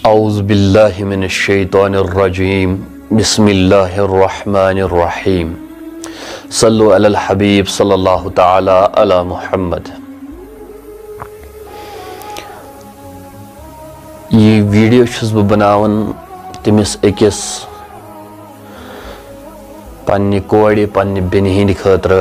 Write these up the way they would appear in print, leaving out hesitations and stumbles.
اعوذ باللہ من الشیطان الرجیم بسم اللہ الرحمن الرحیم صلو علی الحبیب صلی اللہ تعالی علی محمد۔ یہ ویڈیو چھس بہ بناون تمس اکس پنہ کوڑ پنہ بینہ ہند خاطر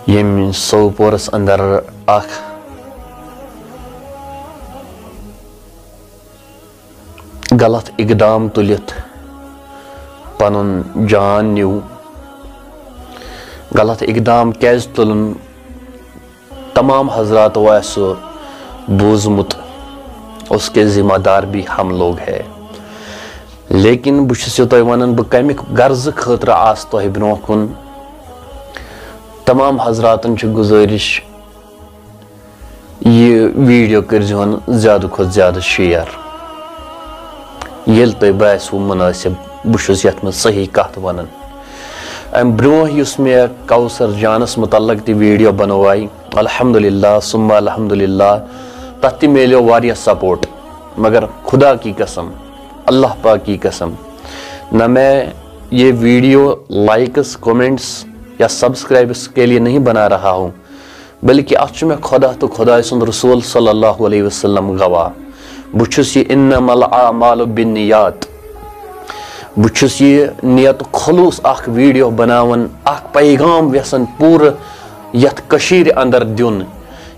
یم سوپورس اندر اخ غلط اقدام تلت پنن جان نیو۔ غلط اقدام کیز تلن تمام حضرات ویسو بوزمت، اس کے ذمہ دار بھی ہم لوگ ہے، لیکن بچس یہ ونان بہ کمیک غرض خاطر آس تہ برو کن تمام حضراتن چھ گزارش یہ ویڈیو کرزون زیادہ کھت زیادہ شیئر یل تہ باسو مناسب۔ بچس یت من صحیح کت ونان ام برو یس میں کوثر جانس متعلق تی ویڈیو بنوائی الحمدللہ ثم الحمدللہ تت میلیو واریہ سپورٹ، مگر خدا کی قسم اللہ پاک کی قسم نہ میں یہ ویڈیو لائکس کومنٹس یا سبسکرائبس کے لیے نہیں بنا رہا ہوں، بلکہ اچھ میں خدا تو خدا سن رسول صلی اللہ علیہ وسلم گواہ بچس یہ انما الاعمال بالنیات، بچس یہ نیت خلوص اخ ویڈیو بناون اخ پیغام ویسن پور یت کشیر اندر دیون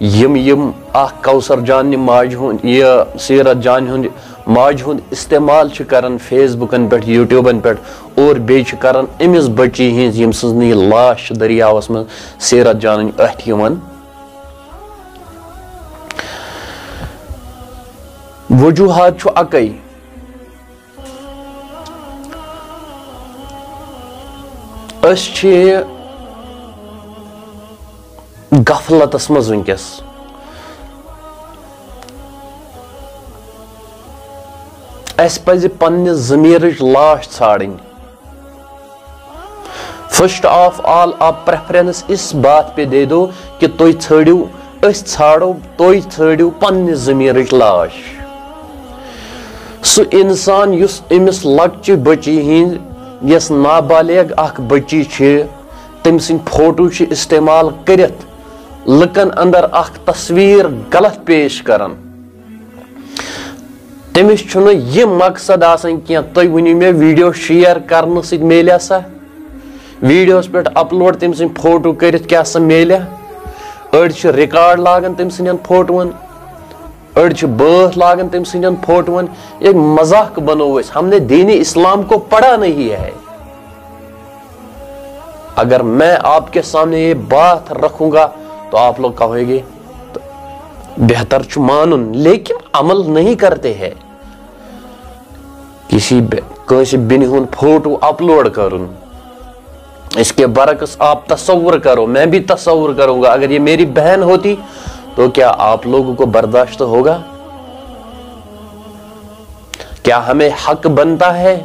یم اخ کوثر جان ماج ہند یہ سیرت جان ہند ماج ہند استعمال کرن فیس بکن پہ یوٹیوبن پہ اور بیچ کرن امس بچی ہز یم سن لاش دریاوس من سیرت جان اتھ یوان۔ وجوہات چھو اکئی، اس چھ غفلتس مز ونکس، اس پزِ پننہِ ضمیرٕچ لاش ژھانڈٕنۍ۔ فرسٹ آف آل آپ پریفرنس اس بات پہ دے دو کہ تُہۍ ژھانڈِو، أسۍ ژھانڈو، تُہۍ ژھانڈِو پننہِ ضمیرٕچ لاش۔ سُہ انسان یس امس لکچہ بچی ہند یس نابالغ اخ بچی چھ تم سن فوٹو چھ استعمال کرت لکن اندر اخ تصویر غلط پیش کرن، تمس چھُنہٕ یہ مقصد آسان کینٛہہ تُہۍ ؤنِو مےٚ ویڈیو شیئر کرنہٕ سۭتۍ میلیا سا ویڈیوس پٮ۪ٹھ اپلوڈ تم سٕنٛدۍ فوٹو کٔرِتھ کیٛاہ سا میلیا؟ أڑۍ چھِ رِکارڈ لاگان تم سٕنٛدٮ۪ن فوٹوون، أڑۍ چھِ بٲتھ لاگان تم سٕنٛدٮ۪ن فوٹوون، ایک مذاق بنو اس۔ ہم نے دین اسلام کو پڑھا نہیں ہے۔ اگر میں آپ کے سامنے یہ بات رکھوں گا تو آپ لوگ کہو گے بہتر چھُ مانن، لیکن عمل نہیں کرتے ہیں۔ کسی بینہ ہند فوٹو اپلوڈ کرن، اس کے برعکس آپ تصور کرو، میں بھی تصور کروں گا اگر یہ میری بہن ہوتی تو کیا آپ لوگوں کو برداشت ہوگا؟ کیا ہمیں حق بنتا ہے،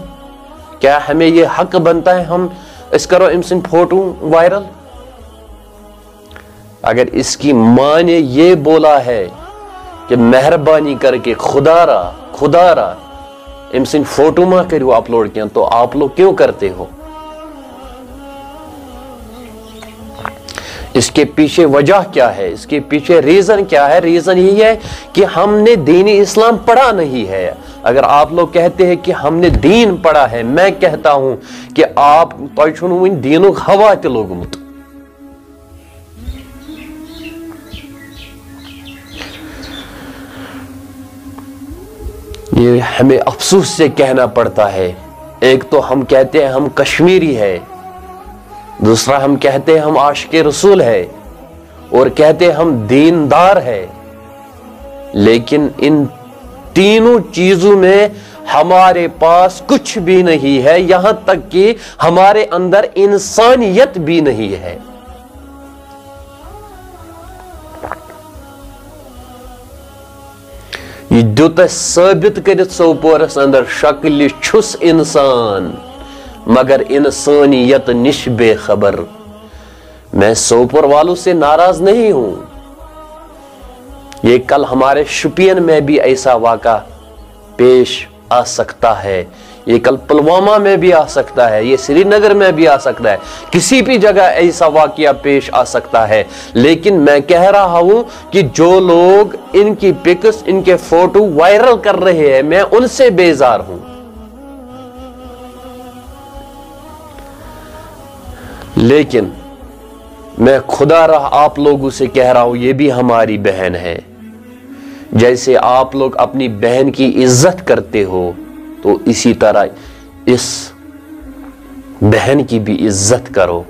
کیا ہمیں یہ حق بنتا ہے ہم اس کرو امسن فوٹو وائرل؟ اگر اس کی ماں نے یہ بولا ہے کہ مہربانی کر کے خدا را امسن فوٹو ماں کریو اپلوڈ کیا، تو آپ لوگ کیوں کرتے ہو؟ اس کے پیچھے وجہ کیا ہے، اس کے پیچھے ریزن کیا ہے؟ ریزن یہی ہے کہ ہم نے دین اسلام پڑھا نہیں ہے۔ اگر آپ لوگ کہتے ہیں کہ ہم نے دین پڑھا ہے، میں کہتا ہوں کہ آپ دینک ہوا تہ لوگمت۔ یہ ہمیں افسوس سے کہنا پڑتا ہے، ایک تو ہم کہتے ہیں ہم کشمیری ہے، دوسرا ہم کہتے ہیں ہم عاشق رسول ہے، اور کہتے ہیں ہم دیندار ہے، لیکن ان تینوں چیزوں میں ہمارے پاس کچھ بھی نہیں ہے، یہاں تک کہ ہمارے اندر انسانیت بھی نہیں ہے۔ یہ دیوتا ثابت کرت سوپورس اندر شکل چھس انسان مگر انسانیت نش بے خبر۔ میں سوپور والوں سے ناراض نہیں ہوں، یہ کل ہمارے شپین میں بھی ایسا واقعہ پیش آ سکتا ہے، یہ کل پلوامہ میں بھی آ سکتا ہے، یہ سری نگر میں بھی آ سکتا ہے، کسی بھی جگہ ایسا واقعہ پیش آ سکتا ہے۔ لیکن میں کہہ رہا ہوں کہ جو لوگ ان کی پکس، ان کے فوٹو وائرل کر رہے ہیں، میں ان سے بیزار ہوں۔ لیکن میں خدا رہا آپ لوگوں سے کہہ رہا ہوں، یہ بھی ہماری بہن ہے۔ جیسے آپ لوگ اپنی بہن کی عزت کرتے ہو تو اسی طرح اس بہن کی بھی عزت کرو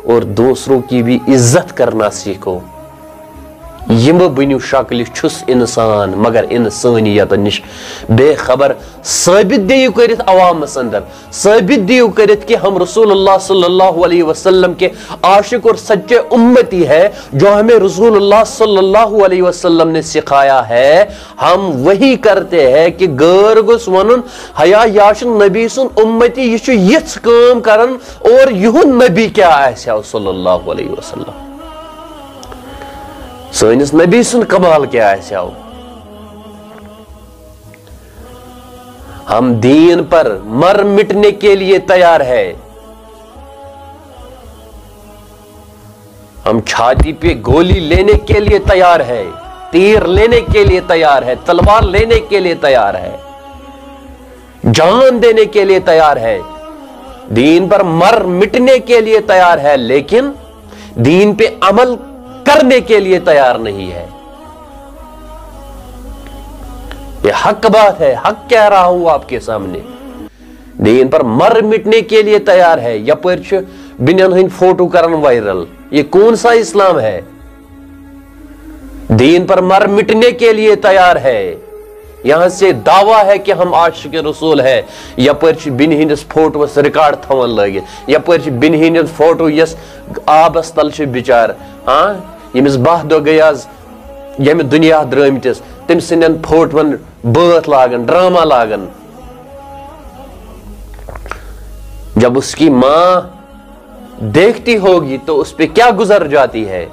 اور دوسروں کی بھی عزت کرنا سیکھو۔ یم بنیو شکل چھس انسان مگر انسانیت نش بے خبر، ثابت دیو کرت عوامس اندر، ثابت دیو کرت کہ ہم رسول اللہ صلی اللہ علیہ وسلم کے عاشق اور سچے امتی ہے، جو ہمیں رسول اللہ صلی اللہ علیہ وسلم نے سکھایا ہے ہم وہی کرتے ہیں کہ غیر گوس ونن حیا یاشن نبی سن امتی یہ یھ کام کرن اور یہن نبی کیا آسیا صلی اللہ علیہ وسلم، سونس نبی سن کمال کیا آسیا۔ ہم دین پر مر مٹنے کے لیے تیار ہے، ہم چھاتی پہ گولی لینے کے لیے تیار ہے، تیر لینے کے لیے تیار ہے، تلوار لینے کے لیے تیار ہے، جان دینے کے لیے تیار ہے، دین پر مر مٹنے کے لیے تیار ہے، لیکن دین پہ عمل کرنے کے لیے تیار نہیں ہے۔ یہ حق بات ہے، حق کہہ رہا ہوں آپ کے سامنے۔ دین پر مر مٹنے کے لیے تیار ہے، یپر بنین ہند فوٹو کرن وائرل، یہ کون سا اسلام ہے؟ دین پر مر مٹنے کے لیے تیار ہے، یہاں سے دعویٰ ہے کہ ہم عاشق رسول ہے، یپر بن ہندس فوٹوس ریکارڈ تھون لگت، یپر بن ہند فوٹو یس آبس تل بچار، ہاں یمس باہ دو گیاز یم دنیا درامتس تم سندن فوٹون بات لاگن، ڈرامہ لاگن۔ جب اس کی ماں دیکھتی ہوگی تو اس پہ کیا گزر جاتی ہے۔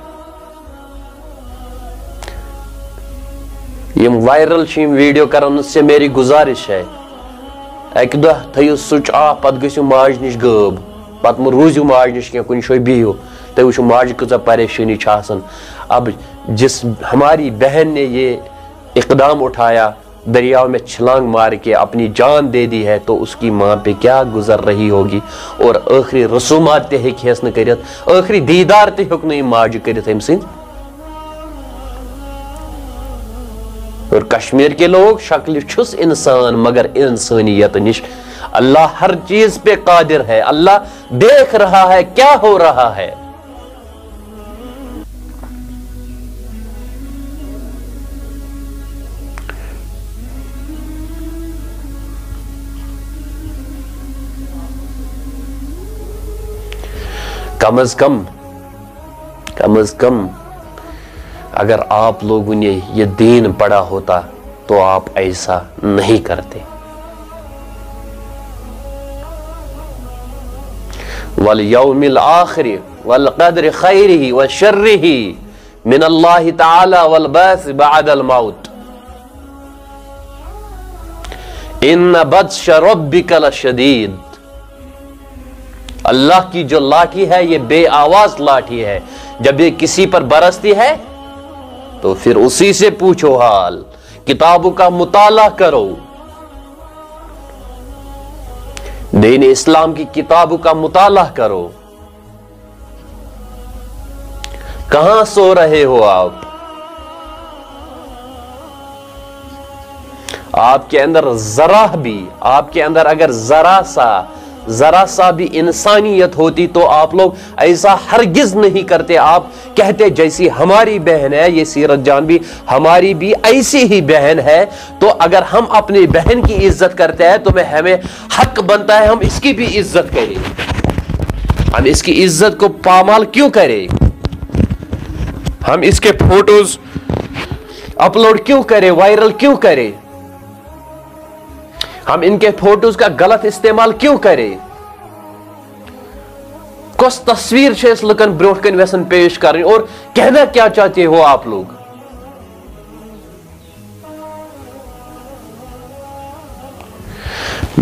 یم وائرل شیم ویڈیو کرن سے میری گزارش ہے، ایک دہ تھیو سوئچ آف، پت گژھو ماج نش غٲب، پت مہ روزو ماج نش کینٛہہ، کُنہِ جایہِ بِہِو تُہۍ وٕچھِو ماجہِ کۭژاہ پریشانی چھِ آسان۔ اب جس ہماری بہن نے یہ اقدام اٹھایا، دریاؤ میں چھلانگ مار کے اپنی جان دے دی ہے، تو اس کی ماں پہ کیا گزر رہی ہوگی، اور آخری رسومات تہ ہیکہس نہٕ کٔرِتھ، آخری دیدار تہ ہیوٚک نہٕ یہِ ماجہِ کٔرِتھ أمۍ سٕنٛدۍ۔ اور کشمیر کے لوگ شکل چھس انسان مگر انسانیت نش، اللہ ہر چیز پہ قادر ہے، اللہ دیکھ رہا ہے کیا ہو رہا ہے۔ کم از کم اگر آپ لوگوں نے یہ دین پڑھا ہوتا تو آپ ایسا نہیں کرتے۔ وَالْيَوْمِ الْآخِرِ وَالْقَدْرِ خَيْرِهِ وَشَرِّهِ مِنَ اللَّهِ تَعَالَى وَالْبَعْثِ بَعْدَ الْمَوْتِ إِنَّ بَطْشَ رَبِّكَ لَشَدِيدٌ۔ اللہ کی جو لاٹھی ہے یہ بے آواز لاٹھی ہے، جب یہ کسی پر برستی ہے تو پھر اسی سے پوچھو حال، کتابوں کا مطالعہ کرو، دین اسلام کی کتابوں کا مطالعہ کرو۔ کہاں سو رہے ہو آپ کے اندر ذرا بھی، آپ کے اندر اگر ذرا سا بھی انسانیت ہوتی تو آپ لوگ ایسا ہرگز نہیں کرتے۔ آپ کہتے جیسی ہماری بہن ہے، یہ سیرت جان بھی ہماری بھی ایسی ہی بہن ہے، تو اگر ہم اپنی بہن کی عزت کرتے ہیں تو ہمیں حق بنتا ہے ہم اس کی بھی عزت کریں، ہم اس کی عزت کو پامال کیوں کریں، ہم اس کے فوٹوز اپلوڈ کیوں کریں، وائرل کیوں کریں، ہم ان کے فوٹوز کا غلط استعمال کیوں کریں، کس تصویر سے اس لکن بروٹ کن ویسن پیش کر رہے، اور کہنا کیا چاہتے ہو آپ لوگ۔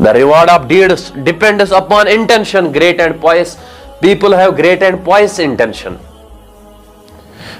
The reward of deeds depends upon intention. Great and pious people have great and pious intention.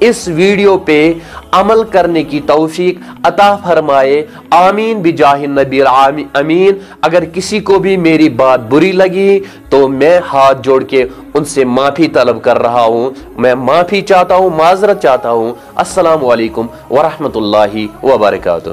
اس ویڈیو پہ عمل کرنے کی توفیق عطا فرمائے، آمین بجاہ نبی امین۔ اگر کسی کو بھی میری بات بری لگی تو میں ہاتھ جوڑ کے ان سے معافی طلب کر رہا ہوں، میں معافی چاہتا ہوں، معذرت چاہتا ہوں۔ السلام علیکم ورحمۃ اللہ وبرکاتہ۔